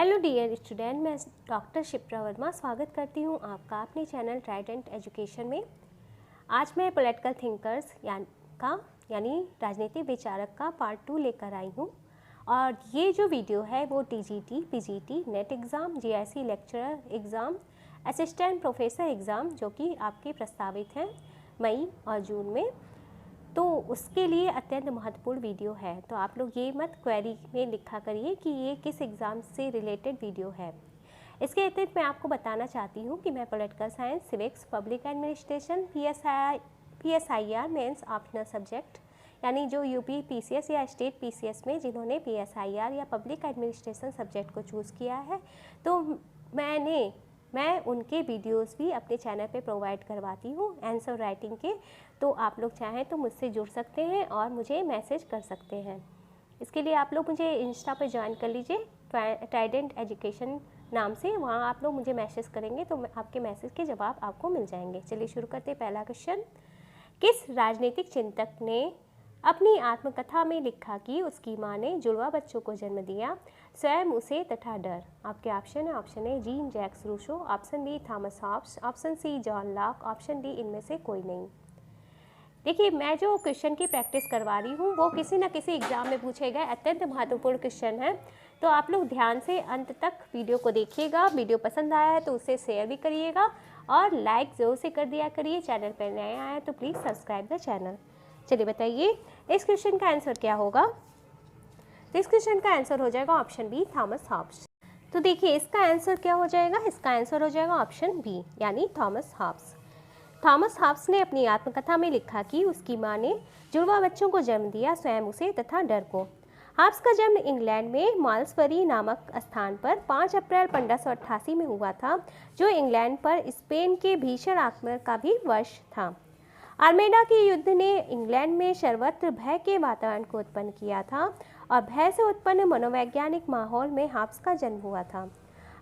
Hello dear student, मैं doctor Shipra Verma स्वागत करती हूँ आपका अपने चैनल ट्राइडेंट एजुकेशन में। आज मैं पॉलिटिकल थिंकर्स यानी राजनीतिक विचारक का पार्ट 2 लेकर आई हूँ। और ये जो वीडियो है वो TGT, PGT, net exam, GIC lecturer exam, assistant professor exam जो कि आपके प्रस्तावित हैं मई और जून में, तो उसके लिए अत्यंत महत्वपूर्ण वीडियो है। तो आप लोग ये मत क्वेरी में लिखा करिए कि ये किस एग्ज़ाम से रिलेटेड वीडियो है। इसके अतिरिक्त मैं आपको बताना चाहती हूँ कि मैं political science, civics, public administration, PSIR mains optional subject यानी जो यूपी PCS या स्टेट PCS में जिन्होंने PSIR या पब्लिक एडमिनिस्ट्रेशन सब्जेक्ट को चूज़ किया है, तो मैं उनके वीडियोस भी अपने चैनल पे प्रोवाइड करवाती हूँ आंसर राइटिंग के। तो आप लोग चाहें तो मुझसे जुड़ सकते हैं और मुझे मैसेज कर सकते हैं। इसके लिए आप लोग मुझे इंस्टा पे ज्वाइन कर लीजिए ट्राइडेंट एजुकेशन नाम से। वहाँ आप लोग मुझे मैसेज करेंगे तो आपके मैसेज के जवाब आपको मिल जाएंगे। चलिए शुरू करते हैं। पहला क्वेश्चन, किस राजनीतिक चिंतक ने अपनी आत्मकथा में लिखा कि उसकी माँ ने जुड़वा बच्चों को जन्म दिया, स्वयं उसे तथा डर? आपके ऑप्शन है, option A Jean Jacques Rousseau, option B Thomas Hobbes, option C John Locke, option D इनमें से कोई नहीं। देखिए, मैं जो क्वेश्चन की प्रैक्टिस करवा रही हूँ वो किसी न किसी एग्जाम में पूछे गए अत्यंत महत्वपूर्ण क्वेश्चन है। तो आप लोग ध्यान से अंत तक वीडियो को देखिएगा। वीडियो पसंद आया है तो उसे शेयर भी करिएगा और लाइक ज़रूर से कर दिया करिए। चैनल पर नए आए हैं तो प्लीज़ सब्सक्राइब द चैनल। चलिए बताइए इस क्वेश्चन का आंसर क्या होगा। तो इस क्वेश्चन का आंसर हो जाएगा ऑप्शन बी थॉमस हॉब्स। तो देखिए इसका आंसर क्या हो जाएगा, इसका आंसर हो जाएगा ऑप्शन बी यानी थॉमस हॉब्स। थॉमस हॉब्स ने अपनी आत्मकथा में लिखा कि उसकी माँ ने जुड़वा बच्चों को जन्म दिया, स्वयं उसे तथा डर को। हॉब्स का जन्म इंग्लैंड में माल्सबरी नामक स्थान पर 5 अप्रैल 1588 में हुआ था, जो इंग्लैंड पर स्पेन के भीषण आक्रमण का भी वर्ष था। आर्मेडा के युद्ध ने इंग्लैंड में सर्वत्र भय के वातावरण को उत्पन्न किया था और भय से उत्पन्न मनोवैज्ञानिक माहौल में हॉब्स का जन्म हुआ था।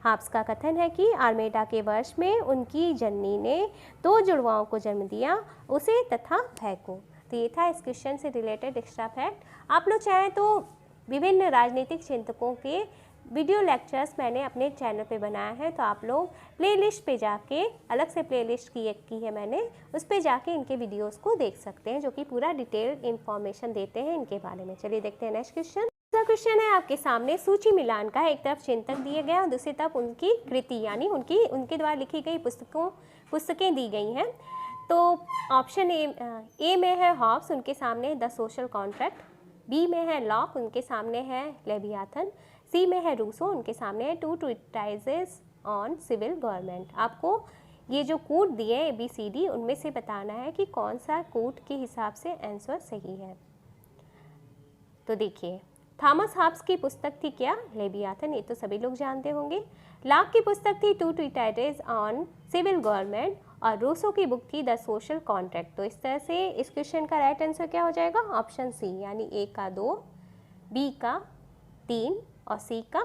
हॉब्स का कथन है कि आर्मेडा के वर्ष में उनकी जननी ने 2 जुड़वाओं को जन्म दिया, उसे तथा भय को। तो ये था इस क्वेश्चन से रिलेटेड एक्स्ट्रा फैक्ट। आप लोग चाहें तो विभिन्न राजनीतिक चिंतकों के वीडियो लेक्चर्स मैंने अपने चैनल पे बनाया है, तो आप लोग प्लेलिस्ट पे जाके, अलग से प्लेलिस्ट की है मैंने, उस पे जाके इनके वीडियोस को देख सकते हैं जो कि पूरा डिटेल इन्फॉर्मेशन देते हैं इनके बारे में। चलिए देखते हैं नेक्स्ट क्वेश्चन। दूसरा क्वेश्चन है आपके सामने सूची मिलान का। एक तरफ चिंतक दिए गए और दूसरी तरफ उनकी कृति यानी उनके द्वारा लिखी गई पुस्तकें दी गई हैं। तो ऑप्शन ए में है हॉब्स, उनके सामने द सोशल कॉन्ट्रैक्ट। बी में है लॉक, उनके सामने है लेवियाथन। सी में है रूसो, उनके सामने है टू ट्रीटाइजेस ऑन सिविल गवर्नमेंट। आपको ये जो कोड दिए ABCD, उनमें से बताना है कि कौन सा कोड के हिसाब से आंसर सही है। तो देखिए, थॉमस हॉब्स की पुस्तक थी क्या, लेवियाथन, ये तो सभी लोग जानते होंगे। लॉक की पुस्तक थी टू ट्रीटाइजेस ऑन सिविल गवर्नमेंट और रूसो की बुक थी द सोशल कॉन्ट्रैक्ट। तो इस तरह से इस क्वेश्चन का राइट आंसर क्या हो जाएगा, ऑप्शन सी यानी ए का 2, बी का 3 और सी का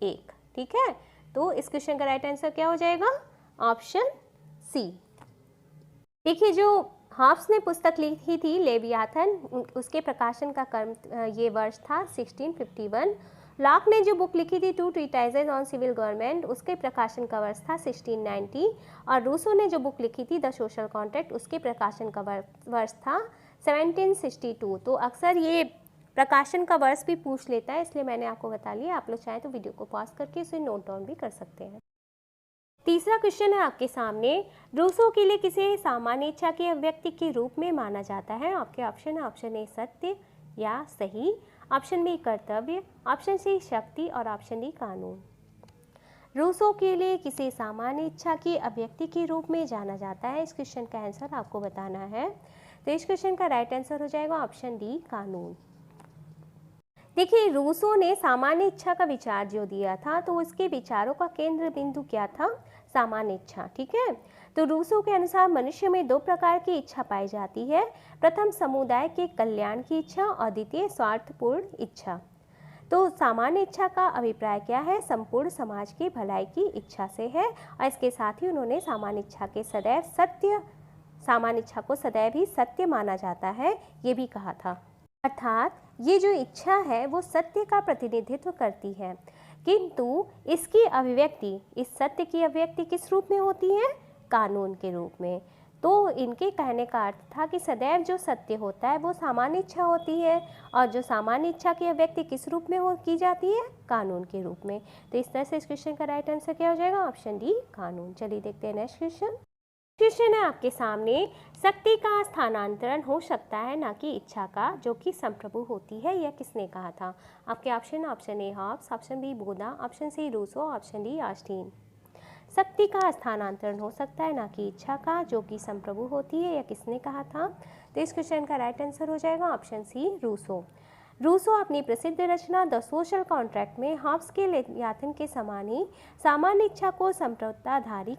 1। ठीक है, तो इस क्वेश्चन का राइट आंसर क्या हो जाएगा, ऑप्शन सी। देखिए, जो हॉब्स ने पुस्तक लिखी थी लेवियाथन, उसके प्रकाशन का क्रम ये वर्ष था 1651। लॉक ने जो बुक लिखी थी टू ट्रीटाइजेस ऑन सिविल गवर्नमेंट, उसके प्रकाशन का वर्ष था 1690। और रूसो ने जो बुक लिखी थी द सोशल कॉन्ट्रैक्ट, उसके प्रकाशन का वर्ष था 1762। तो अक्सर ये प्रकाशन का वर्ष भी पूछ लेता है, इसलिए मैंने आपको बता लिया। आप लोग चाहें तो वीडियो को पॉज करके उसे नोट डाउन भी कर सकते हैं। तीसरा क्वेश्चन है आपके सामने, रूसो के लिए किसी सामान्य इच्छा के अभिव्यक्ति के रूप में माना जाता है। आपके ऑप्शन है, ऑप्शन ए सत्य या सही, ऑप्शन बी कर्तव्य, ऑप्शन सी शक्ति और ऑप्शन डी कानून। रूसो के लिए किसी सामान्य इच्छा की अभिव्यक्ति के रूप में जाना जाता है। इस क्वेश्चन का आंसर आपको बताना है। तो इस क्वेश्चन का राइट आंसर हो जाएगा ऑप्शन डी कानून। देखिए, रूसो ने सामान्य इच्छा का विचार जो दिया था, तो उसके विचारों का केंद्र बिंदु क्या था, सामान्य इच्छा। ठीक है, तो रूसो के अनुसार मनुष्य में 2 प्रकार की इच्छा पाई जाती है। प्रथम समुदाय के कल्याण की इच्छा और द्वितीय स्वार्थपूर्ण इच्छा। तो सामान्य इच्छा का अभिप्राय क्या है, संपूर्ण समाज की भलाई की इच्छा से है। और इसके साथ ही उन्होंने सामान्य इच्छा को सदैव ही सत्य माना जाता है, ये भी कहा था। अर्थात ये जो इच्छा है वो सत्य का प्रतिनिधित्व करती है, किंतु इसकी अभिव्यक्ति, इस सत्य की अभिव्यक्ति किस रूप में होती है? कानून के रूप में। तो इनके कहने का अर्थ था कि सदैव जो सत्य होता है वो सामान्य इच्छा होती है, और जो सामान्य इच्छा की अभिव्यक्ति किस रूप में की जाती है? कानून के रूप में। तो इस तरह से इस क्वेश्चन का राइट आंसर क्या हो जाएगा? ऑप्शन डी, कानून। चलिए देखते हैं नेक्स्ट क्वेश्चन। क्वेश्चन है आपके सामने, शक्ति का स्थानांतरण हो सकता है ना कि इच्छा का, जो कि संप्रभु होती है, यह किसने कहा था? आपके option A Hobbes, option B Bodin, option C Rousseau, option D Austin. शक्ति का स्थानांतरण हो सकता है ना कि इच्छा का, जो कि संप्रभु होती है, यह किसने कहा था? तो इस क्वेश्चन का राइट आंसर हो जाएगा ऑप्शन सी, रूसो। रूसो अपनी प्रसिद्ध रचना द सोशल कॉन्ट्रैक्ट में हॉब्स के लेवियाथन के समान ही सामान्य इच्छा को संप्रभुताधारी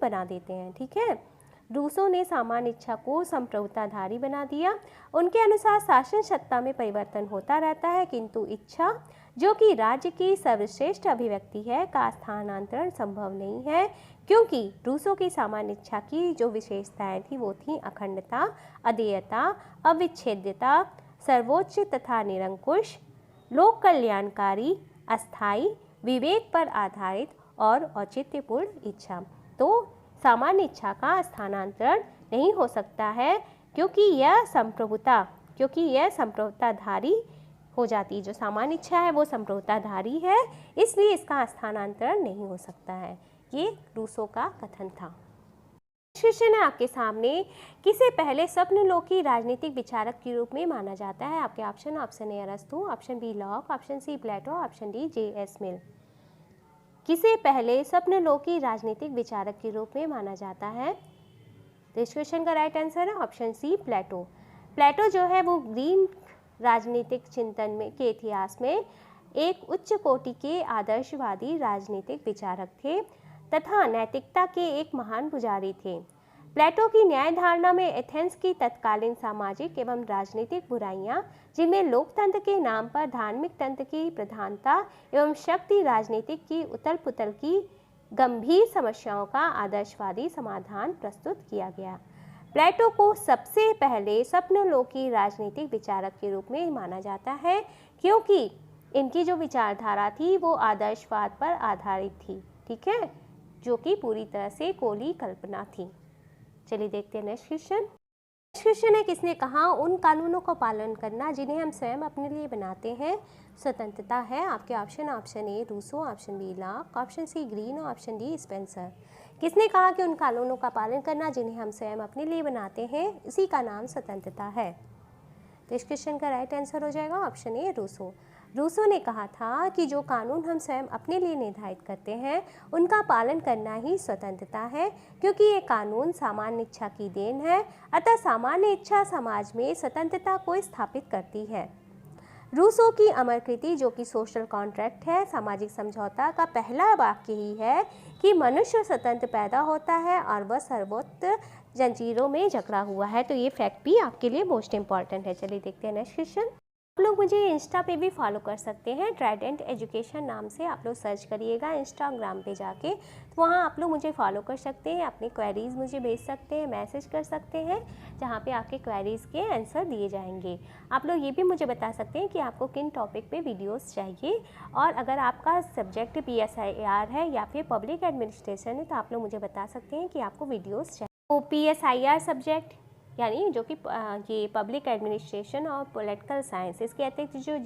बना देते हैं। ठीक है, रूसो ने सामान्य इच्छा को संप्रभुताधारी बना दिया। उनके अनुसार शासन सत्ता में परिवर्तन होता रहता है, किंतु इच्छा, जो कि राज्य की सर्वश्रेष्ठ अभिव्यक्ति है, का स्थानांतरण संभव नहीं है, क्योंकि रूसो की सामान्य इच्छा की जो विशेषताएं थी वो थी अखंडता, अदेयता, अविच्छेद्यता, सर्वोच्च तथा निरंकुश, लोक कल्याणकारी, अस्थायी, विवेक पर आधारित और औचित्यपूर्ण इच्छा। तो सामान्य इच्छा का स्थानांतरण नहीं हो सकता है, क्योंकि यह संप्रभुताधारी हो जाती है। जो सामान्य इच्छा है वो संप्रभुताधारी है, इसलिए इसका स्थानांतरण नहीं हो सकता है। ये रूसो का कथन था। क्वेश्चन है आपके सामने, किसे पहले स्वप्नलोकी राजनीतिक विचारक के रूप में माना जाता है? आपके ऑप्शन ए अरस्तु, option B Locke, option C Plato, option D JS. Mill. किसे पहले स्वप्नलोकी राजनीतिक विचारक के रूप में माना जाता है? तो इस क्वेश्चन का राइट आंसर है ऑप्शन सी, प्लेटो। प्लेटो जो है वो ग्रीक राजनीतिक चिंतन में के इतिहास में एक उच्च कोटि के आदर्शवादी राजनीतिक विचारक थे तथा नैतिकता के एक महान पुजारी थे। प्लेटो की न्याय धारणा में एथेंस की तत्कालीन सामाजिक एवं राजनीतिक बुराइयां, जिनमें लोकतंत्र के नाम पर धार्मिक तंत्र की प्रधानता एवं शक्ति राजनीतिक की उथल पुथल की गंभीर समस्याओं का आदर्शवादी समाधान प्रस्तुत किया गया। प्लेटो को सबसे पहले स्वप्नलोकी राजनीतिक विचारक के रूप में माना जाता है, क्योंकि इनकी जो विचारधारा थी वो आदर्शवाद पर आधारित थी। ठीक है, जो कि पूरी तरह से कोली कल्पना थी। चलिए देखते हैं नेक्स्ट क्वेश्चन। क्वेश्चन है, किसने कहा उन कानूनों का पालन करना जिन्हें हम स्वयं अपने लिए बनाते हैं स्वतंत्रता है? आपके option A Rousseau, option B Locke, option C Green और ऑप्शन डी स्पेंसर। किसने कहा कि उन कानूनों का पालन करना जिन्हें हम स्वयं अपने लिए बनाते हैं, इसी का नाम स्वतंत्रता है? तो इस क्वेश्चन का राइट आंसर हो जाएगा ऑप्शन ए रूसो। रूसो ने कहा था कि जो कानून हम स्वयं अपने लिए निर्धारित करते हैं उनका पालन करना ही स्वतंत्रता है, क्योंकि ये कानून सामान्य इच्छा की देन है। अतः सामान्य इच्छा समाज में स्वतंत्रता को स्थापित करती है। रूसो की अमर कृति, जो कि सोशल कॉन्ट्रैक्ट है, सामाजिक समझौता का पहला वाक्य ही है कि मनुष्य स्वतंत्र पैदा होता है और वह सर्वोच्च जंजीरों में जकड़ा हुआ है। तो ये फैक्ट भी आपके लिए मोस्ट इंपॉर्टेंट है। चलिए देखते हैं नेक्स्ट क्वेश्चन। आप लोग मुझे इंस्टा पे भी फॉलो कर सकते हैं, ट्राइडेंट एजुकेशन नाम से आप लोग सर्च करिएगा इंस्टाग्राम पे जाके, तो वहाँ आप लोग मुझे फॉलो कर सकते हैं, अपनी क्वेरीज़ मुझे भेज सकते हैं, मैसेज कर सकते हैं, जहाँ पे आपके क्वेरीज़ के आंसर दिए जाएंगे। आप लोग ये भी मुझे बता सकते हैं कि आपको किन टॉपिक पे वीडियोस चाहिए, और अगर आपका सब्जेक्ट PSIR है या फिर पब्लिक एडमिनिस्ट्रेशन है तो आप लोग मुझे बता सकते हैं कि आपको वीडियोज़ चाहिए। तो PSIR सब्जेक्ट यानी जो कि ये पब्लिक एडमिनिस्ट्रेशन और पॉलिटिकल साइंस, इसके अतिरिक्त जो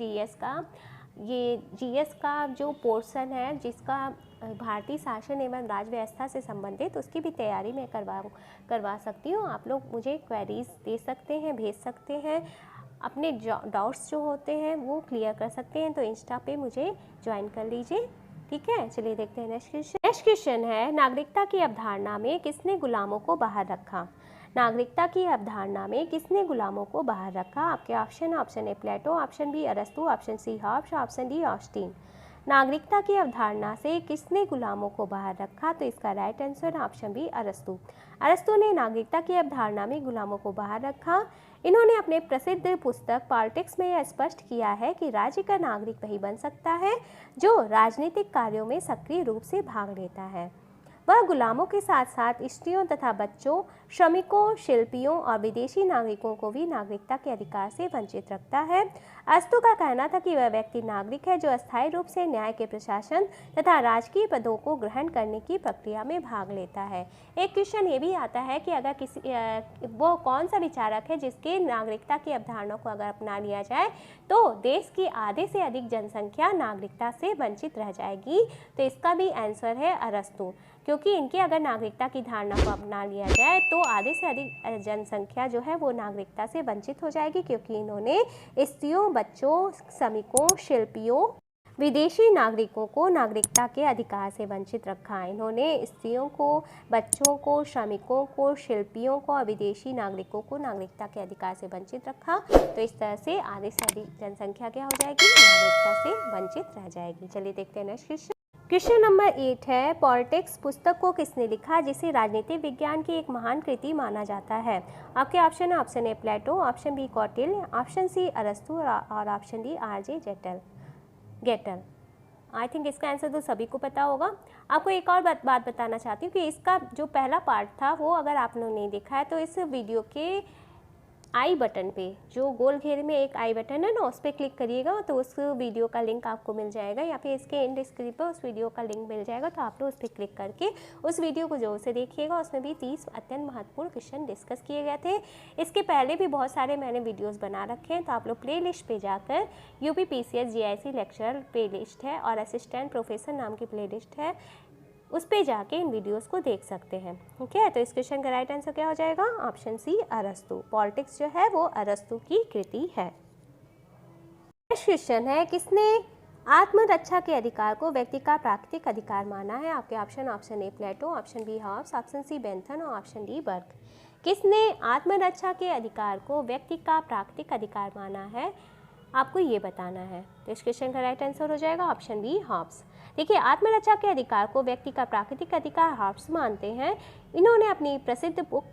GS का जो पोर्शन है जिसका भारतीय शासन एवं राज व्यवस्था से संबंधित, उसकी भी तैयारी मैं करवा सकती हूँ। आप लोग मुझे क्वेरीज दे सकते हैं, भेज सकते हैं, अपने डाउट्स जो होते हैं वो क्लियर कर सकते हैं। तो इंस्टा पे मुझे ज्वाइन कर लीजिए। ठीक है, चलिए देखते हैं नेक्स्ट क्वेश्चन। नेक्स्ट क्वेश्चन है, नागरिकता की अवधारणा में किसने गुलामों को बाहर रखा? नागरिकता की अवधारणा में किसने गुलामों को बाहर रखा? आपके option A Plato, option B अरस्तु, option C Hobbes, option D Austin. नागरिकता की अवधारणा से किसने गुलामों को बाहर रखा? तो इसका राइट आंसर ऑप्शन बी अरस्तु। अरस्तु ने नागरिकता की अवधारणा में गुलामों को बाहर रखा। इन्होंने अपने प्रसिद्ध पुस्तक पॉलिटिक्स में यह स्पष्ट किया है कि राज्य का नागरिक वही बन सकता है जो राजनीतिक कार्यों में सक्रिय रूप से भाग लेता है। वह गुलामों के साथ साथ स्त्रियों तथा बच्चों, श्रमिकों, शिल्पियों और विदेशी नागरिकों को भी नागरिकता के अधिकार से वंचित रखता है। अरस्तू का कहना था कि वह व्यक्ति नागरिक है जो अस्थायी रूप से न्याय के प्रशासन तथा राजकीय पदों को ग्रहण करने की प्रक्रिया में भाग लेता है। एक क्वेश्चन ये भी आता है कि अगर वो कौन सा विचारक है जिसके नागरिकता की अवधारणा को अगर अपना लिया जाए तो देश की आधे से अधिक जनसंख्या नागरिकता से वंचित रह जाएगी। तो इसका भी आंसर है अरस्तू, क्योंकि इनके अगर नागरिकता की धारणा को अपना लिया जाए तो आधे से अधिक जनसंख्या जो है वो नागरिकता से वंचित हो जाएगी, क्योंकि इन्होंने स्त्रियों, बच्चों, श्रमिकों, शिल्पियों, विदेशी नागरिकों को नागरिकता के अधिकार से वंचित रखा। इन्होंने स्त्रियों को, बच्चों को, श्रमिकों को, शिल्पियों को और विदेशी नागरिकों को नागरिकता के अधिकार से वंचित रखा। तो इस तरह से आधे से अधिक जनसंख्या क्या हो जाएगी, नागरिकता से वंचित रह जाएगी। चलिए देखते हैं नेक्स्ट क्वेश्चन। क्वेश्चन नंबर 8 है, पॉलिटिक्स पुस्तक को किसने लिखा जिसे राजनीतिक विज्ञान की एक महान कृति माना जाता है? आपके ऑप्शन है, option A Plato, option B Kautilya, option C अरस्तू और option D RJ Gettell. I think इसका आंसर तो सभी को पता होगा। आपको एक और बात बताना चाहती हूँ कि इसका जो पहला पार्ट था वो अगर आप लोगों ने नहीं देखा है तो इस वीडियो के आई बटन पे, जो गोल घेरे में एक आई बटन है ना, उस पर क्लिक करिएगा तो उस वीडियो का लिंक आपको मिल जाएगा, या फिर इसके एंड स्क्रीन पर उस वीडियो का लिंक मिल जाएगा। तो आप लोग उस पर क्लिक करके उस वीडियो को जोर से देखिएगा। उसमें भी 30 अत्यंत महत्वपूर्ण क्वेश्चन डिस्कस किए गए थे। इसके पहले भी बहुत सारे मैंने वीडियोज़ बना रखे हैं, तो आप लोग प्ले लिस्ट पर जाकर UP PCS GIC lecturer play list है और असिस्टेंट प्रोफेसर नाम की प्ले लिस्ट है, उस पे जाके इन वीडियोस को देख सकते हैं। ठीक है, तो इस क्वेश्चन का राइट आंसर क्या हो जाएगा, ऑप्शन सी अरस्तू। पॉलिटिक्स जो है वो अरस्तू की कृति है। नेक्स्ट क्वेश्चन है, किसने आत्मरक्षा के अधिकार को व्यक्ति का प्राकृतिक अधिकार माना है? आपके option A Plato, option B Hobbes, option C Bentham और ऑप्शन डी बर्क। किसने आत्मरक्षा के अधिकार को व्यक्ति का प्राकृतिक अधिकार माना है, आपको ये बताना है। तो इस क्वेश्चन का राइट आंसर हो जाएगा ऑप्शन बी हॉब्स। देखिए, आत्मरक्षा के अधिकार को व्यक्ति का प्राकृतिक अधिकार हॉब्स मानते हैं। इन्होंने अपनी प्रसिद्ध बुक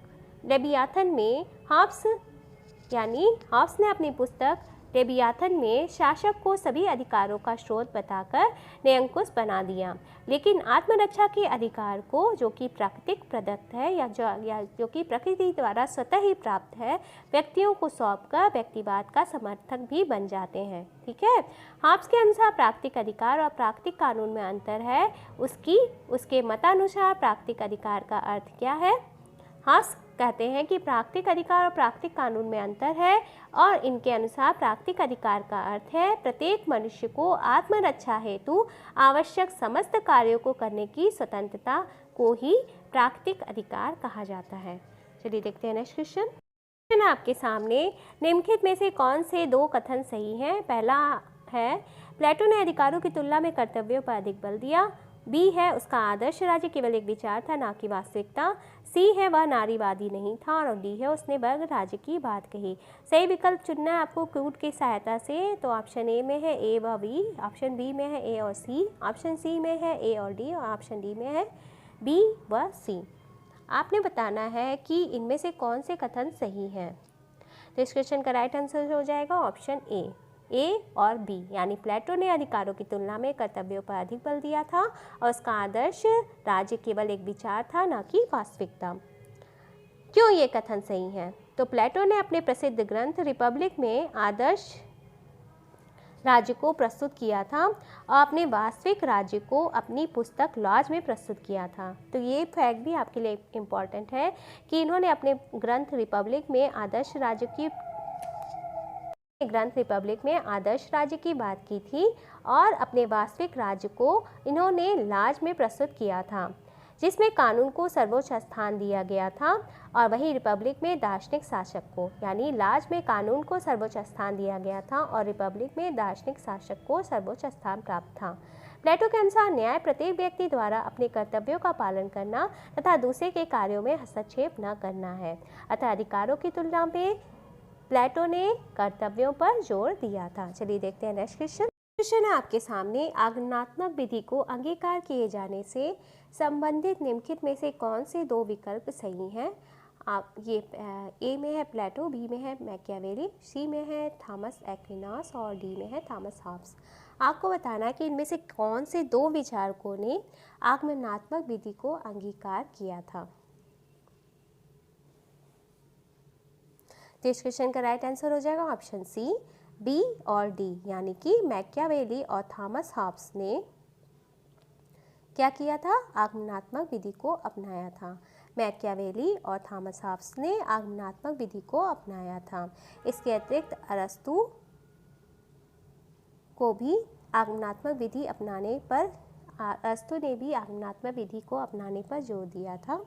लेवियाथन में हॉब्स ने अपनी पुस्तक लेवियाथन में शासक को सभी अधिकारों का स्रोत बताकर निरंकुश बना दिया, लेकिन आत्मरक्षा के अधिकार को, जो कि प्राकृतिक प्रदत्त है या जो कि प्रकृति द्वारा स्वतः ही प्राप्त है, व्यक्तियों को सौंपकर व्यक्तिवाद का समर्थक भी बन जाते हैं। ठीक है, हॉब्स के अनुसार प्राकृतिक अधिकार और प्राकृतिक कानून में अंतर है। उसके मतानुसार प्राकृतिक अधिकार का अर्थ क्या है? हॉब्स कहते हैं कि प्राकृतिक अधिकार और प्राकृतिक कानून में अंतर है, और इनके अनुसार प्राकृतिक अधिकार का अर्थ है प्रत्येक मनुष्य को आत्मरक्षा हेतु आवश्यक समस्त कार्यों को करने की स्वतंत्रता को ही प्राकृतिक अधिकार कहा जाता है। चलिए देखते हैं नेक्स्ट क्वेश्चन। आपके सामने निम्नलिखित में से कौन से दो कथन सही हैं? पहला है, प्लेटो ने अधिकारों की तुलना में कर्तव्यों पर अधिक बल दिया। बी है, उसका आदर्श राज्य केवल एक विचार था, ना कि वास्तविकता। सी है, वह नारीवादी नहीं था। और डी है, उसने वर्ग राज्य की बात कही। सही विकल्प चुनना है आपको क्यूट की सहायता से। तो ऑप्शन ए में है ए व बी, ऑप्शन बी में है ए और सी, ऑप्शन सी में है ए और डी, और ऑप्शन डी में है बी व सी। आपने बताना है कि इनमें से कौन से कथन सही हैं। तो इस क्वेश्चन का राइट आंसर हो जाएगा ऑप्शन ए और बी, यानी प्लेटो ने अधिकारों की तुलना में कर्तव्यों पर अधिक बल दिया था और उसका आदर्श राज्य केवल एक विचार था, ना कि वास्तविकता। क्यों ये कथन सही है? तो प्लेटो ने अपने प्रसिद्ध ग्रंथ रिपब्लिक में आदर्श राज्य को प्रस्तुत किया था और अपने वास्तविक राज्य को अपनी पुस्तक लॉज में प्रस्तुत किया था। तो ये फैक्ट भी आपके लिए इम्पॉर्टेंट है कि इन्होंने अपने ग्रंथ रिपब्लिक में आदर्श राज्य की बात की थी और अपने वास्तविक राज्य को इन्होंने लॉज में प्रस्तुत किया था, जिसमें कानून को सर्वोच्च स्थान दिया गया था, और वही रिपब्लिक में दार्शनिक शासक को, यानी लॉज में कानून को सर्वोच्च स्थान दिया गया था और रिपब्लिक में दार्शनिक शासक को सर्वोच्च स्थान प्राप्त था। प्लेटो के अनुसार न्याय प्रत्येक व्यक्ति द्वारा अपने कर्तव्यों का पालन करना तथा दूसरे के कार्यों में हस्तक्षेप न करना है। अतः अधिकारों की तुलना में प्लेटो ने कर्तव्यों पर जोर दिया था। चलिए देखते हैं नेक्स्ट क्वेश्चन है आपके सामने। आगमनात्मक विधि को अंगीकार किए जाने से संबंधित निम्नलिखित में से कौन से दो विकल्प सही हैं? आप ये ए में है प्लेटो, बी में है मैकियावेली, सी में है थॉमस एक्विनास और डी में है थॉमस हॉब्स। आपको बताना है कि इनमें से कौन से दो विचारकों ने आगमनात्मक विधि को अंगीकार किया था। तो इस क्वेश्चन का राइट आंसर हो जाएगा ऑप्शन सी, बी और डी, यानी कि मैकियावेली और थॉमस हॉब्स ने क्या किया था, आगमनात्मक विधि को अपनाया था। मैकियावेली और थॉमस हॉब्स ने आगमनात्मक विधि को अपनाया था। इसके अतिरिक्त अरस्तु को भी आगमनात्मक विधि अपनाने पर अरस्तु ने भी आगमनात्मक विधि को अपनाने पर जोर दिया था।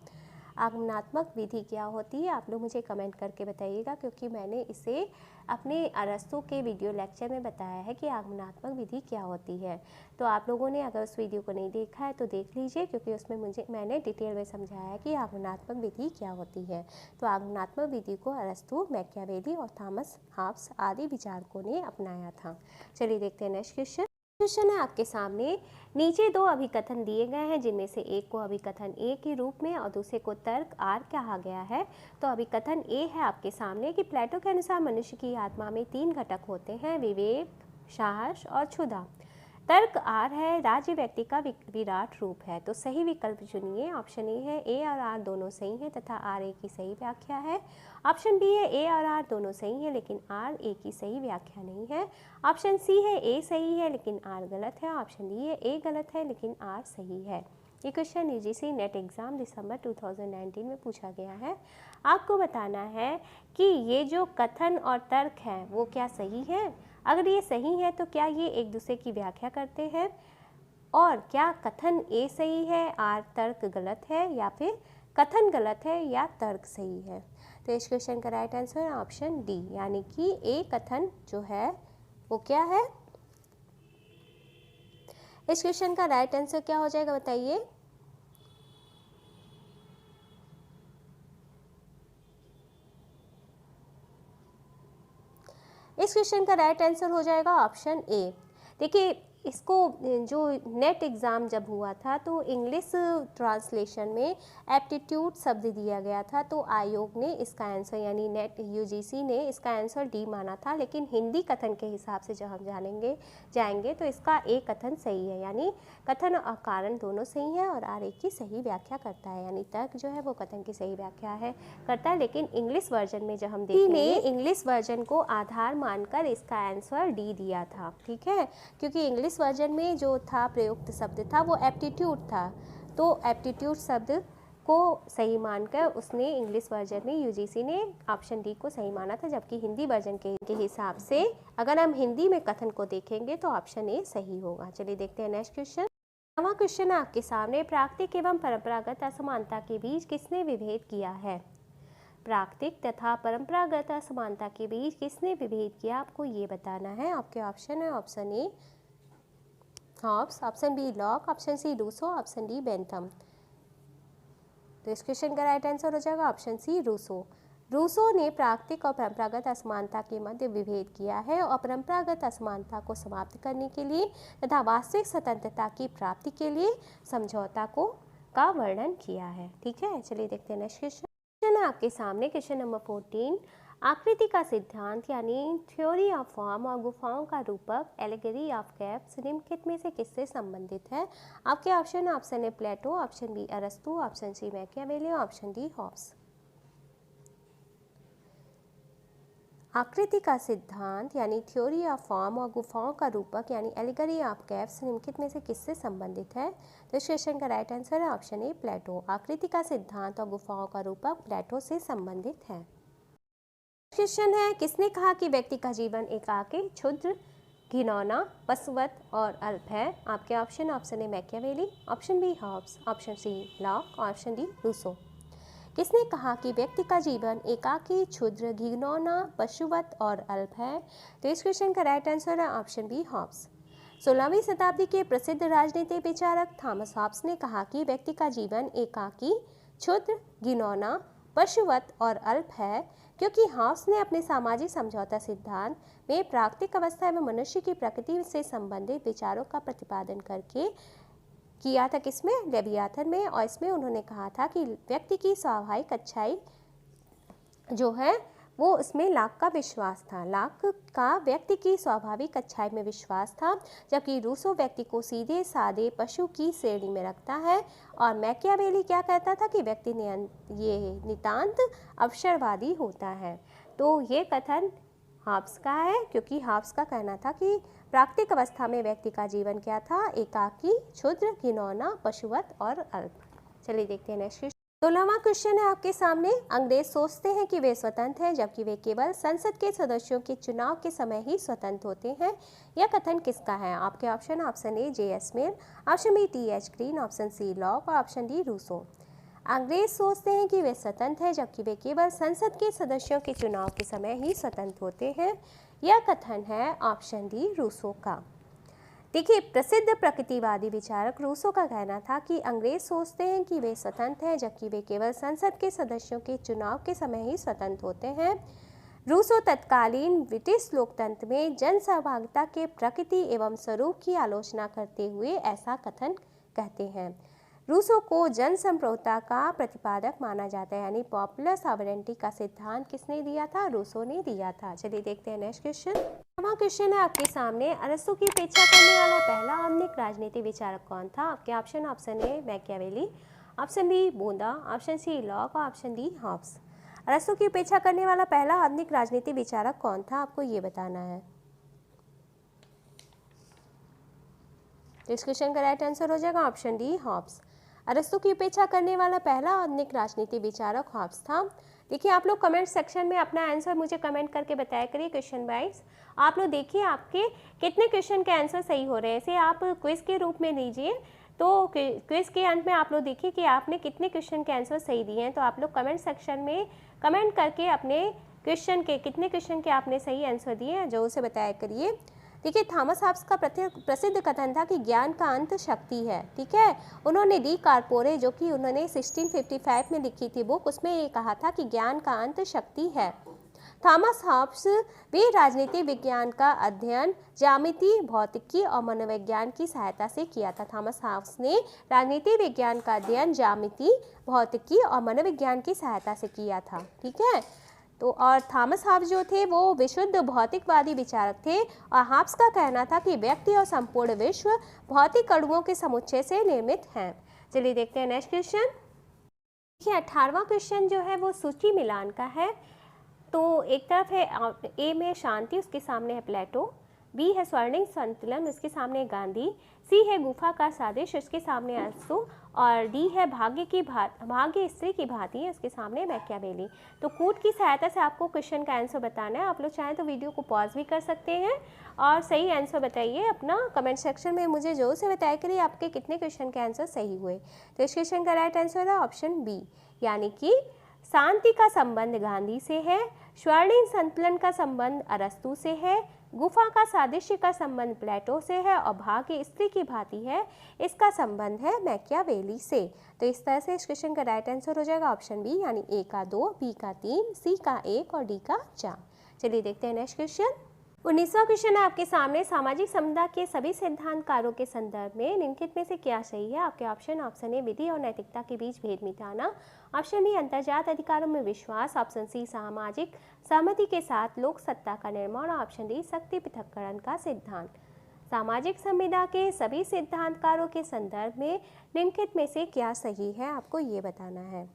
आगमनात्मक विधि क्या होती है, आप लोग मुझे कमेंट करके बताइएगा, क्योंकि मैंने इसे अपने अरस्तु के वीडियो लेक्चर में बताया है कि आगमनात्मक विधि क्या होती है। तो आप लोगों ने अगर उस वीडियो को नहीं देखा है तो देख लीजिए, क्योंकि उसमें मैंने डिटेल में समझाया है कि आगमनात्मक विधि क्या होती है। तो आगमनात्मक विधि को अरस्तु, मैकियावेली और थॉमस हॉब्स आदि विचारकों ने अपनाया था। चलिए देखते हैं नेक्स्ट क्वेश्चन। क्वेश्चन है आपके सामने, नीचे दो अभिकथन दिए गए हैं जिनमें से एक को अभिकथन ए के रूप में और दूसरे को तर्क आर कहा गया है। तो अभिकथन ए है आपके सामने कि प्लेटो के अनुसार मनुष्य की आत्मा में 3 घटक होते हैं, विवेक, साहस और क्षुधा। तर्क आर है राज्य व्यक्ति का विराट रूप है। तो सही विकल्प चुनिए। ऑप्शन ए है ए और आर दोनों सही हैं तथा आर ए की सही व्याख्या है। ऑप्शन बी है ए और आर दोनों सही हैं लेकिन आर ए की सही व्याख्या नहीं है। ऑप्शन सी है ए सही है लेकिन आर गलत है। ऑप्शन डी है ए गलत है लेकिन आर सही है। ये क्वेश्चन यूजीसी नेट एग्ज़ाम दिसंबर 2019 में पूछा गया है। आपको बताना है कि ये जो कथन और तर्क है वो क्या सही है। अगर ये सही है तो क्या ये एक दूसरे की व्याख्या करते हैं, और क्या कथन ए सही है, आर तर्क गलत है, या फिर कथन गलत है या तर्क सही है। तो इस क्वेश्चन का राइट आंसर है ऑप्शन डी, यानी कि ए कथन जो है वो क्या है। इस क्वेश्चन का राइट आंसर क्या हो जाएगा बताइए। इस क्वेश्चन का राइट आंसर हो जाएगा ऑप्शन ए। देखिए, इसको जो नेट एग्ज़ाम जब हुआ था तो इंग्लिश ट्रांसलेशन में एप्टीट्यूड शब्द दिया गया था, तो आयोग ने इसका आंसर यानी नेट यूजीसी ने इसका आंसर डी माना था। लेकिन हिंदी कथन के हिसाब से जब हम जाएंगे तो इसका ए कथन सही है, यानी कथन और कारण दोनों सही हैं और आर ए की सही व्याख्या करता है, यानी तर्क जो है वो कथन की सही व्याख्या करता है। लेकिन इंग्लिश वर्जन में जब हम देखेंगे, इंग्लिश वर्जन को आधार मानकर इसका आंसर डी दिया था, ठीक है, क्योंकि इंग्लिश वर्जन में जो था प्रयुक्त शब्द था वो एप्टीट्यूड था। तो एप्टीट्यूड शब्द को सही मानकर उसने इंग्लिश वर्जन में यूजीसी ने ऑप्शन डी को सही माना था, जबकि हिंदी वर्जन के हिसाब से अगर हम हिंदी में कथन को देखेंगे तो ऑप्शन ए सही होगा। चलिए देखते हैं नेक्स्ट क्वेश्चन। नवा क्वेश्चन आपके सामने, प्राकृतिक एवं परंपरागत असमानता के बीच किसने विभेद किया है। प्राकृतिक तथा परंपरागत असमानता के बीच किसने विभेद किया, आपको ये बताना है। आपके ऑप्शन है option A Hobbes, option B Locke, option C Rousseau, option D Bentham. तो इस क्वेश्चन का राइट आंसर हो जाएगा ऑप्शन सी रूसो। रूसो ने प्राकृतिक और परंपरागत असमानता के मध्य विभेद किया है और परंपरागत असमानता को समाप्त करने के लिए तथा वास्तविक स्वतंत्रता की प्राप्ति के लिए समझौता का वर्णन किया है, ठीक है। चलिए देखते हैं नेक्स्ट क्वेश्चन आपके सामने। क्वेश्चन नंबर 14, आकृति का सिद्धांत यानी थ्योरी ऑफ फॉर्म और गुफाओं का रूपक एलेगरी ऑफ कैप्स निम्नलिखित में से किससे संबंधित है। आपके option A Plato, option B अरस्तु, option C Machiavelli, option D Hobbes. आकृति का सिद्धांत यानी थ्योरी ऑफ फॉर्म और गुफाओं का रूपक यानी एलेगरी ऑफ कैप्स निम्नलिखित में से किससे संबंधित है। तो इस क्वेश्चन का राइट आंसर है ऑप्शन ए प्लेटो। आकृति का सिद्धांत और गुफाओं का रूपक प्लेटो से संबंधित है। क्वेश्चन है, किसने कहा कि व्यक्ति का जीवन एकाकी, क्षुद्र, घिनौना, पशुवत और अल्प है। आपके option A Machiavelli, option B Hobbes, option C Locke, option D Rousseau. किसने कहा कि व्यक्ति का जीवन एकाकी, क्षुद्र, घिनौना, पशुवत और अल्प है। तो इस क्वेश्चन का राइट आंसर है ऑप्शन बी हॉब्स। 16वीं शताब्दी के प्रसिद्ध राजनीतिक विचारक थॉमस हॉब्स ने कहा कि व्यक्ति का जीवन एकाकी, क्षुद्र, घिनौना, पशुवत और अल्प है, क्योंकि हॉब्स ने अपने सामाजिक समझौता सिद्धांत में प्राकृतिक अवस्था एवं मनुष्य की प्रकृति से संबंधित विचारों का प्रतिपादन करके किया था, किसमें, लेवियाथन में। और इसमें उन्होंने कहा था कि व्यक्ति की स्वाभाविक अच्छाई जो है वो उसमें लाक का विश्वास था। लाक का व्यक्ति की स्वाभाविक अच्छाई में विश्वास था, जबकि रूसो व्यक्ति को सीधे सादे पशु की श्रेणी में रखता है। और मैकियावेली क्या कहता था कि व्यक्ति ये नितांत अवसरवादी होता है। तो ये कथन हॉब्स का है, क्योंकि हॉब्स का कहना था कि प्राकृतिक अवस्था में व्यक्ति का जीवन क्या था, एकाकी, क्षुद्र, घिनौना, पशुवत और अल्प। चलिए देखते हैं नेक्स्ट क्वेश्चन। 16वां क्वेश्चन है आपके सामने। अंग्रेज सोचते हैं कि वे स्वतंत्र हैं, जबकि वे केवल संसद के सदस्यों के चुनाव के समय ही स्वतंत्र होते हैं। यह कथन किसका है? आपके option A J.S. Mill, option B T.H. Green, option C Locke और ऑप्शन डी रूसो। अंग्रेज सोचते हैं कि वे स्वतंत्र हैं, जबकि वे केवल संसद के सदस्यों के चुनाव के समय ही स्वतंत्र होते हैं। यह कथन है ऑप्शन डी रूसो का। देखिए, प्रसिद्ध प्रकृतिवादी विचारक रूसो का कहना था कि अंग्रेज सोचते हैं कि वे स्वतंत्र हैं, जबकि वे केवल संसद के सदस्यों के चुनाव के समय ही स्वतंत्र होते हैं। रूसो तत्कालीन ब्रिटिश लोकतंत्र में जन सहभागिता के प्रकृति एवं स्वरूप की आलोचना करते हुए ऐसा कथन कहते हैं। रूसो को जन संप्रभुता का प्रतिपादक माना जाता है, यानी पॉपुलर सॉवरेनिटी का सिद्धांत किसने दिया था? रूसो ने दिया था। चलिए देखते हैं नेक्स्ट क्वेश्चन। नवा क्वेश्चन है आपके सामने। अरस्तु की उपेक्षा करने वाला पहला आधुनिक राजनीतिक विचारक कौन था? आपके option A Machiavelli, option B बोंदा, ऑप्शन सी लॉक और ऑप्शन डी हॉब्स। अरस्तु की उपेक्षा करने वाला पहला आधुनिक राजनीतिक विचारक कौन था? आपको ये बताना है। इस क्वेश्चन का राइट आंसर हो जाएगा ऑप्शन डी हॉब्स। अरस्तु की उपेक्षा करने वाला पहला आधुनिक राजनीतिक विचारक हॉब्स था। देखिए, आप लोग कमेंट सेक्शन में अपना आंसर मुझे कमेंट करके बताया करिए क्वेश्चन वाइज। आप लोग देखिए आपके कितने क्वेश्चन के आंसर सही हो रहे हैं। इसे आप क्विज के रूप में लीजिए, तो क्विज के अंत में आप लोग देखिए कि आपने कितने क्वेश्चन के आंसर सही दिए हैं। तो आप लोग कमेंट सेक्शन में कमेंट करके अपने क्वेश्चन के कितने क्वेश्चन के आपने सही आंसर दिए हैं जो उसे बताया करिए। देखिए, थॉमस हॉब्स का प्रसिद्ध कथन था कि ज्ञान का अंत शक्ति है। ठीक है, उन्होंने डी कार्पोरे, जो कि उन्होंने 1655 में लिखी थी बुक, उसमें ये कहा था कि ज्ञान का अंत शक्ति है। थॉमस हॉब्स वे राजनीतिक विज्ञान का अध्ययन ज्यामिति, भौतिकी और मनोविज्ञान की सहायता से किया था। थॉमस हॉब्स ने राजनीतिक विज्ञान का अध्ययन ज्यामिति, भौतिकी और मनोविज्ञान की सहायता से किया था। ठीक है, तो और थॉमस हॉब्स जो थे वो विशुद्ध भौतिकवादी विचारक थे, और हॉब्स का कहना था कि व्यक्ति और संपूर्ण विश्व भौतिक अणुओं के समुच्चय से निर्मित हैं। चलिए देखते हैं नेक्स्ट क्वेश्चन। देखिए, 18वां क्वेश्चन जो है वो सूची मिलान का है। तो एक तरफ है ए में शांति, उसके सामने है प्लेटो, बी है स्वर्णिम संतुलन, उसके सामने गांधी, सी है गुफा का साजिश, उसके सामने अरस्तु, और डी है भाग्य स्त्री की भांति, उसके सामने मैकियावेली। तो कूट की सहायता से आपको क्वेश्चन का आंसर बताना है। आप लोग चाहें तो वीडियो को पॉज भी कर सकते हैं और सही आंसर बताइए अपना कमेंट सेक्शन में। मुझे जो से बताया करिए आपके कितने क्वेश्चन के आंसर सही हुए। तो इस क्वेश्चन का राइट आंसर है ऑप्शन बी, यानी कि शांति का संबंध गांधी से है, स्वर्णिम संतुलन का संबंध अरस्तु से है, गुफा का सादृश्य का संबंध प्लेटो से है, और भाग्य स्त्री की भांति है, इसका संबंध है मैकियावेली से। तो इस तरह से इस क्वेश्चन का राइट आंसर हो जाएगा ऑप्शन बी, यानी ए का 2, बी का 3, सी का 1 और डी का 4। चलिए देखते हैं नेक्स्ट क्वेश्चन। 19वां क्वेश्चन है आपके सामने। सामाजिक समुदाय के सभी सिद्धांतकारों के संदर्भ में निम्नलिखित में से क्या सही है? आपके ऑप्शन ए विधि और नैतिकता के बीच भेद मिटाना, ऑप्शन बी अंतर्जात अधिकारों में विश्वास, ऑप्शन सी सामाजिक सहमति के साथ लोक सत्ता का निर्माण, ऑप्शन डी शक्ति पृथक्करण का सिद्धांत। सामाजिक संविदा के सभी सिद्धांतकारों के संदर्भ में निम्नलिखित में से क्या सही है, आपको ये बताना है।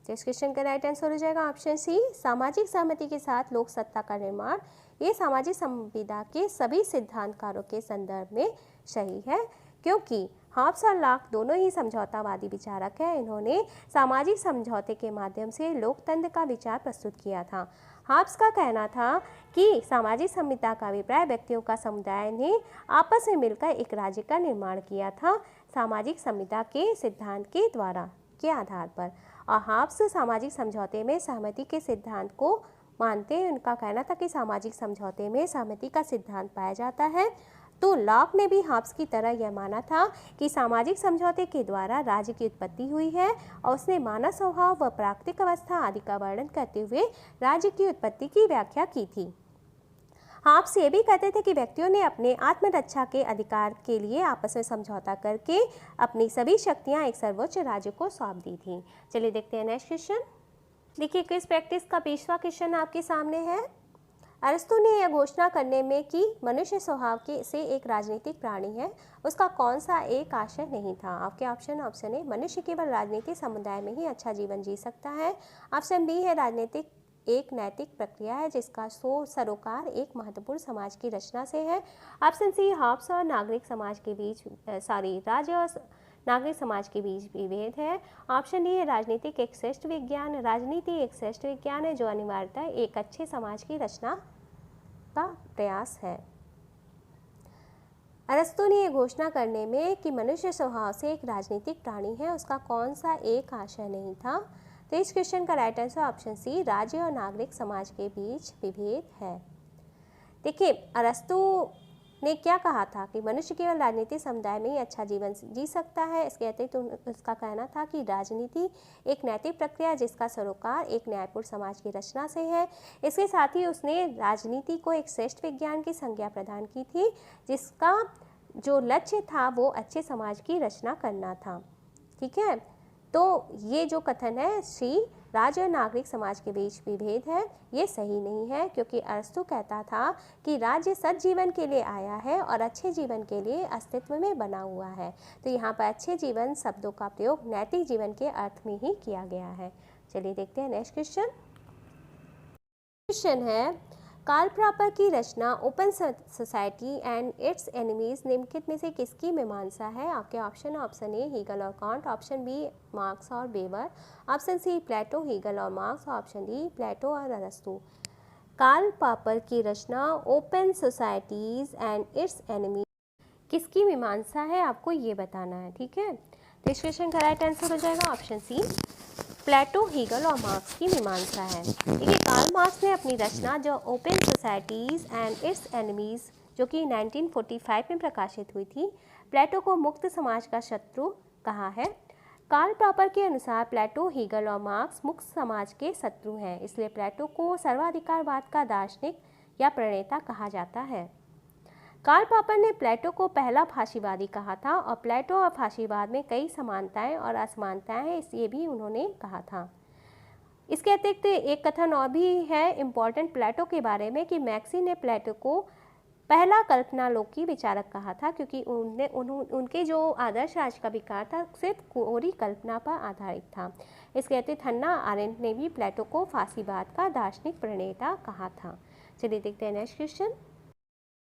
तो इस क्वेश्चन का राइट आंसर हो जाएगा ऑप्शन सी, सामाजिक सहमति के साथ लोक सत्ता का निर्माण। ये सामाजिक संविदा के सभी सिद्धांतकारों के संदर्भ में सही है, क्योंकि हॉब्स और लॉक दोनों ही समझौतावादी विचारक हैं। इन्होंने सामाजिक समझौते के माध्यम से लोकतंत्र का विचार प्रस्तुत किया था। हॉब्स का कहना था कि सामाजिक संविदा का अभिप्राय व्यक्तियों का समुदाय ने आपस में मिलकर एक राज्य का निर्माण किया था सामाजिक संविदा के सिद्धांत के द्वारा के आधार पर। और हॉब्स सामाजिक समझौते में सहमति के सिद्धांत को मानते हैं। उनका कहना था कि सामाजिक समझौते में सहमति का सिद्धांत पाया जाता है। तो लॉक ने भी हॉब्स की तरह यह माना था कि सामाजिक समझौते के द्वारा राज्य की उत्पत्ति हुई है, और उसने मानव स्वभाव व प्राकृतिक अवस्था आदि का वर्णन करते हुए राज्य की उत्पत्ति की व्याख्या की थी। हॉब्स ये भी कहते थे कि व्यक्तियों ने अपने आत्मरक्षा के अधिकार के लिए आपस में समझौता करके अपनी सभी शक्तियां एक सर्वोच्च राज्य को सौंप दी थी। चलिए देखते हैं नेक्स्ट क्वेश्चन। देखिए क्विज प्रैक्टिस का 20वां क्वेश्चन आपके सामने है। अरस्तु ने यह घोषणा करने में कि मनुष्य स्वभाव के से एक राजनीतिक प्राणी है, उसका कौन सा एक आशय नहीं था? आपके ऑप्शन ए, मनुष्य केवल राजनीतिक समुदाय में ही अच्छा जीवन जी सकता है। ऑप्शन बी है, राजनीतिक एक नैतिक प्रक्रिया है जिसका सरोकार एक महत्वपूर्ण समाज की रचना से है। ऑप्शन सी, हॉब्स और नागरिक समाज के बीच राज्य और नागरिक समाज के बीच विभेद है। ऑप्शन डी है, राजनीतिक एक श्रेष्ठ विज्ञान। राजनीति एक श्रेष्ठ विज्ञान है जो अनिवार्यतः एक अच्छे समाज की रचना का प्रयास है। अरस्तु ने यह घोषणा करने में कि मनुष्य स्वभाव से एक राजनीतिक प्राणी है, उसका कौन सा एक आशय नहीं था? तो इस क्वेश्चन का राइट आंसर ऑप्शन सी, राज्य और नागरिक समाज के बीच विभेद है। देखिए अरस्तु ने क्या कहा था कि मनुष्य केवल राजनीतिक समुदाय में ही अच्छा जीवन जी सकता है। इसके अतिरिक्त उसका कहना था कि राजनीति एक नैतिक प्रक्रिया जिसका सरोकार एक न्यायपूर्ण समाज की रचना से है। इसके साथ ही उसने राजनीति को एक श्रेष्ठ विज्ञान की संज्ञा प्रदान की थी जिसका जो लक्ष्य था वो अच्छे समाज की रचना करना था। ठीक है, तो ये जो कथन है श्री राज्य और नागरिक समाज के बीच विभेद है, ये सही नहीं है, क्योंकि अरस्तु कहता था कि राज्य सज्जीवन के लिए आया है और अच्छे जीवन के लिए अस्तित्व में बना हुआ है। तो यहाँ पर अच्छे जीवन शब्दों का प्रयोग नैतिक जीवन के अर्थ में ही किया गया है। चलिए देखते हैं नेक्स्ट क्वेश्चन। क्वेश्चन है, कार्ल प्रॉपर की रचना open society and its enemies निम्नलिखित में से किसकी मीमांसा है? आपके ऑप्शन ए, हीगल और कांट। ऑप्शन बी, मार्क्स और Weber. Option C, Plato, Hegel और मार्क्स। ऑप्शन डी, प्लेटो और अरस्तु। कार्ल प्रॉपर की रचना open societies and its enemies किसकी मीमांसा है, आपको ये बताना है। ठीक है, तो इस क्वेश्चन का राइट आंसर हो जाएगा ऑप्शन सी, प्लेटो, हीगल और मार्क्स की मीमांसा है। देखिए कार्ल मार्क्स ने अपनी रचना जो open societies and its enemies जो कि 1945 में प्रकाशित हुई थी, प्लेटो को मुक्त समाज का शत्रु कहा है। कार्ल प्रॉपर के अनुसार प्लेटो, हीगल और मार्क्स मुक्त समाज के शत्रु हैं, इसलिए प्लेटो को सर्वाधिकारवाद का दार्शनिक या प्रणेता कहा जाता है। कार्ल प्रॉपर ने प्लेटो को पहला फाशीवादी कहा था और प्लेटो और फाशीवाद में कई समानताएं और असमानताएं हैं, इसलिए भी उन्होंने कहा था। इसके अतिरिक्त एक कथन और भी है इम्पॉर्टेंट प्लेटो के बारे में कि मैक्सी ने प्लेटो को पहला कल्पनालोकी विचारक कहा था, क्योंकि उनके जो आदर्श राज्य का विकार था सिर्फ कोरी कल्पना पर आधारित था। इसके अतिरिक्त हन्ना आरेंट ने भी प्लेटो को फाशीवाद का दार्शनिक प्रणेता कहा था। चलिए देखते हैं नेक्स्ट क्वेश्चन।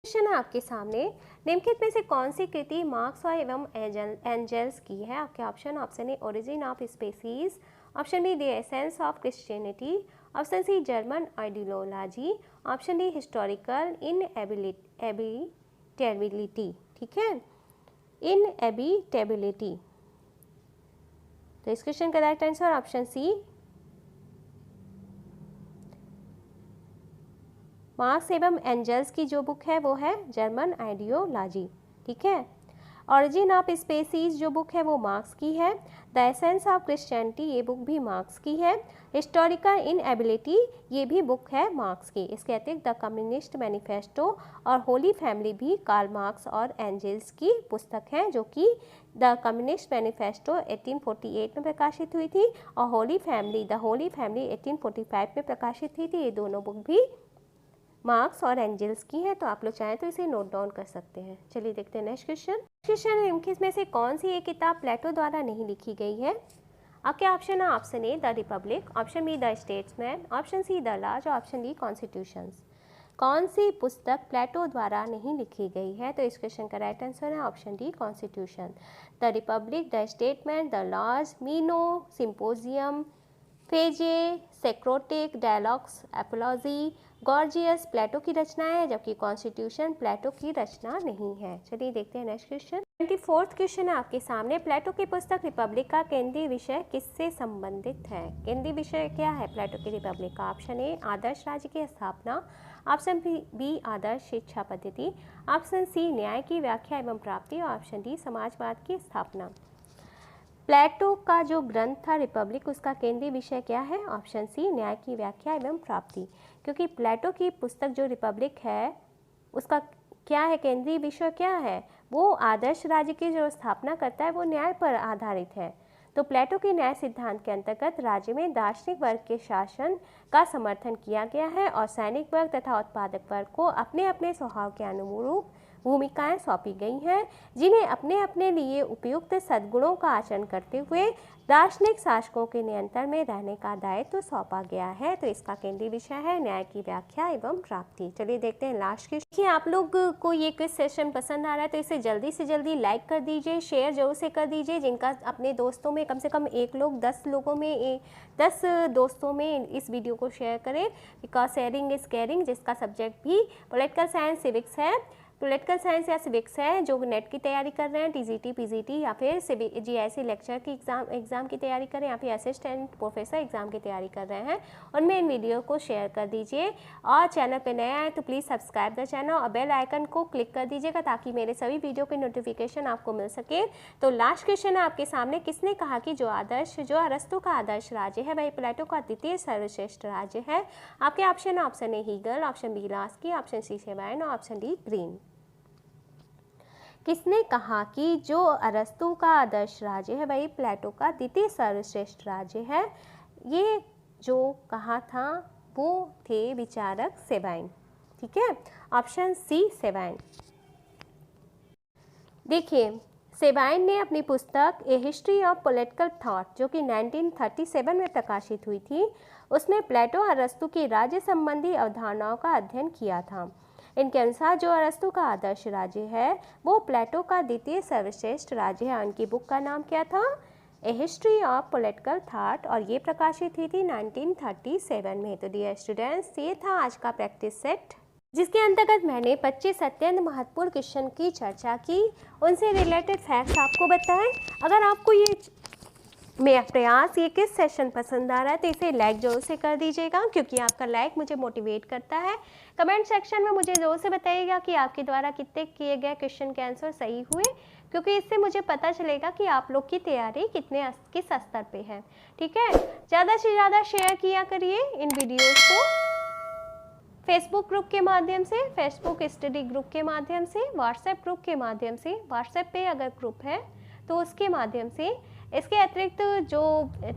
क्वेश्चन है आपके सामने, निम्नलिखित में से कौन सी कृति मार्क्स और एवं एंजल्स की है? आपके option A, origin of species. Option B, the essence of Christianity. Option C, German ideology. Option D, historical inevitability. ठीक है, इनएबिटेबिलिटी। तो इस क्वेश्चन का right answer option C, Marx एवं एंजल्स की जो बुक है वो है जर्मन आइडियोलॉजी। ठीक है, ऑरिजिन ऑफ स्पीसीज जो बुक है वो मार्क्स की है। द एसेंस ऑफ क्रिश्चियनिटी ये बुक भी मार्क्स की है। हिस्टोरिकल इनएबिलिटी ये भी बुक है मार्क्स की। इसके अतिरिक्त द कम्युनिस्ट मैनिफेस्टो और होली फैमिली भी कार्ल मार्क्स और एंजल्स की पुस्तक है, जो कि द कम्युनिस्ट मैनिफेस्टो 1848 में प्रकाशित हुई थी और होली फैमिली 1845 में प्रकाशित हुई थी। ये दोनों बुक भी मार्क्स और एंजल्स की है, तो आप लोग चाहें तो इसे नोट डाउन कर सकते हैं। चलिए देखते हैं नेक्स्ट क्वेश्चन। निम्नलिखित में से कौन सी एक किताब प्लेटो द्वारा नहीं लिखी गई है? आपके ऑप्शन है option A, the Republic. Option B, the Statesman. Option C, the Laws. Option D, constitutions. कौन सी पुस्तक प्लेटो द्वारा नहीं लिखी गई है? तो इस क्वेश्चन का राइट आंसर है option D, constitution. The republic, the statesman, the laws, Meno, symposium, Phaedo, Socratic, dialogues, apology, Gorgias Plato की रचना है, जबकि कॉन्स्टिट्यूशन प्लेटो की रचना नहीं है। चलिए देखते हैं नेक्स्ट क्वेश्चन। 24th क्वेश्चन है आपके सामने, प्लेटो की पुस्तक रिपब्लिक का केंद्रीय विषय किससे संबंधित है? केंद्रीय विषय क्या है प्लेटो की रिपब्लिक का? ऑप्शन ए, आदर्श राज्य की स्थापना। ऑप्शन बी, आदर्श शिक्षा पद्धति। ऑप्शन सी, न्याय की व्याख्या एवं प्राप्ति। और ऑप्शन डी, समाजवाद की स्थापना। प्लेटो का जो ग्रंथ था रिपब्लिक, उसका केंद्रीय विषय क्या है? ऑप्शन सी, न्याय की व्याख्या एवं प्राप्ति। क्योंकि प्लेटो की पुस्तक जो रिपब्लिक है उसका क्या है, केंद्रीय विषय क्या है? वो आदर्श राज्य की जो स्थापना करता है वो न्याय पर आधारित है। तो प्लेटो के न्याय सिद्धांत के अंतर्गत राज्य में दार्शनिक वर्ग के शासन का समर्थन किया गया है और सैनिक वर्ग तथा उत्पादक वर्ग को अपने अपने स्वभाव के अनुरूप भूमिकाएं सौंपी गई हैं, जिन्हें अपने अपने लिए उपयुक्त सद्गुणों का आचरण करते हुए दार्शनिक शासकों के नियंत्रण में रहने का दायित्व सौंपा गया है। तो इसका केंद्रीय विषय है न्याय की व्याख्या एवं प्राप्ति। चलिए देखते हैं लास्ट क्वेश्चन। देखिए, आप लोग को ये क्विज सेशन पसंद आ रहा है तो इसे जल्दी से जल्दी लाइक कर दीजिए, शेयर जरूर से कर दीजिए। जिनका अपने दोस्तों में कम से कम 1 लोग 10 लोगों में 10 दोस्तों में इस वीडियो को शेयर करें, बिकॉज शेयरिंग इज केयरिंग। जिसका सब्जेक्ट भी पॉलिटिकल साइंस सिविक्स है, पॉलिटिकल साइंस या सिविक्स है, जो नेट की तैयारी कर रहे हैं, टीजीटी पीजीटी या फिर जीआईसी लेक्चर की एग्ज़ाम की तैयारी कर रहे हैं या फिर असिस्टेंट प्रोफेसर एग्ज़ाम की तैयारी कर रहे हैं, उनमें इन वीडियो को शेयर कर दीजिए। और चैनल पे नया है तो प्लीज़ सब्सक्राइब द चैनल और बेल आइकन को क्लिक कर दीजिएगा ताकि मेरे सभी वीडियो के नोटिफिकेशन आपको मिल सके। तो लास्ट क्वेश्चन है आपके सामने, किसने कहा कि जो अरस्तु का आदर्श राज्य है वही प्लेटो का द्वितीय सर्वश्रेष्ठ राज्य है? आपके option A Hegel, option B Laski, option C Sabine और ऑप्शन डी ग्रीन। किसने कहा कि जो अरस्तु का आदर्श राज्य है वही प्लेटो का द्वितीय सर्वश्रेष्ठ राज्य है? ये जो कहा था वो थे विचारक सेबाइन। ठीक है, ऑप्शन सी सेबाइन। देखिए, सेबाइन ने अपनी पुस्तक ए हिस्ट्री ऑफ पॉलिटिकल थॉट जो कि 1937 में प्रकाशित हुई थी, उसमें प्लेटो अरस्तु की राज्य संबंधी अवधारणाओं का अध्ययन किया था। इनके अनुसार जो अरस्तु का आदर्श राज्य है वो प्लेटो का द्वितीय सर्वश्रेष्ठ राज्य है। उनकी बुक का नाम क्या था? ए हिस्ट्री ऑफ पॉलिटिकल थॉट, और ये प्रकाशित हुई थी 1937 में। तो डियर स्टूडेंट्स, ये था आज का प्रैक्टिस सेट, जिसके अंतर्गत मैंने 25 अत्यंत महत्वपूर्ण क्वेश्चन की चर्चा की, उनसे रिलेटेड फैक्ट्स आपको बताएं। अगर आपको ये मेरा प्रयास ये किस सेशन पसंद आ रहा है तो इसे लाइक जरूर से कर दीजिएगा, क्योंकि आपका लाइक मुझे मोटिवेट करता है। कमेंट सेक्शन में मुझे जरूर से बताइएगा कि आपके द्वारा कितने किए गए क्वेश्चन के आंसर सही हुए, क्योंकि इससे मुझे पता चलेगा कि आप लोग की तैयारी किस स्तर पे है। ठीक है, ज़्यादा से ज़्यादा शेयर किया करिए इन वीडियोज़ को फेसबुक ग्रुप के माध्यम से, फेसबुक स्टडी ग्रुप के माध्यम से, व्हाट्सएप ग्रुप के माध्यम से, व्हाट्सएप पे अगर ग्रुप है तो उसके माध्यम से। इसके अतिरिक्त जो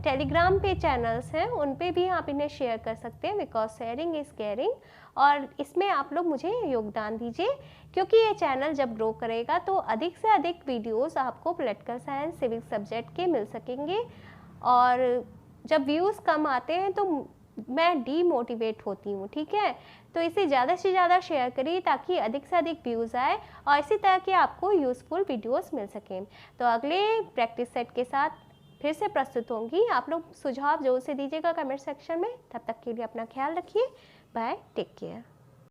टेलीग्राम पे चैनल्स हैं उन पे भी आप इन्हें शेयर कर सकते हैं, बिकॉज शेयरिंग इज़ केयरिंग। और इसमें आप लोग मुझे योगदान दीजिए, क्योंकि ये चैनल जब ग्रो करेगा तो अधिक से अधिक वीडियोस आपको पॉलिटिकल साइंस सिविक्स सब्जेक्ट के मिल सकेंगे। और जब व्यूज़ कम आते हैं तो मैं डीमोटिवेट होती हूँ। ठीक है, तो इसे ज़्यादा से ज़्यादा शेयर करिए ताकि अधिक से अधिक व्यूज़ आए और इसी तरह के आपको यूज़फुल वीडियोस मिल सकें। तो अगले प्रैक्टिस सेट के साथ फिर से प्रस्तुत होंगी। आप लोग सुझाव जरूर से दीजिएगा कमेंट सेक्शन में। तब तक के लिए अपना ख्याल रखिए। Bye, take care.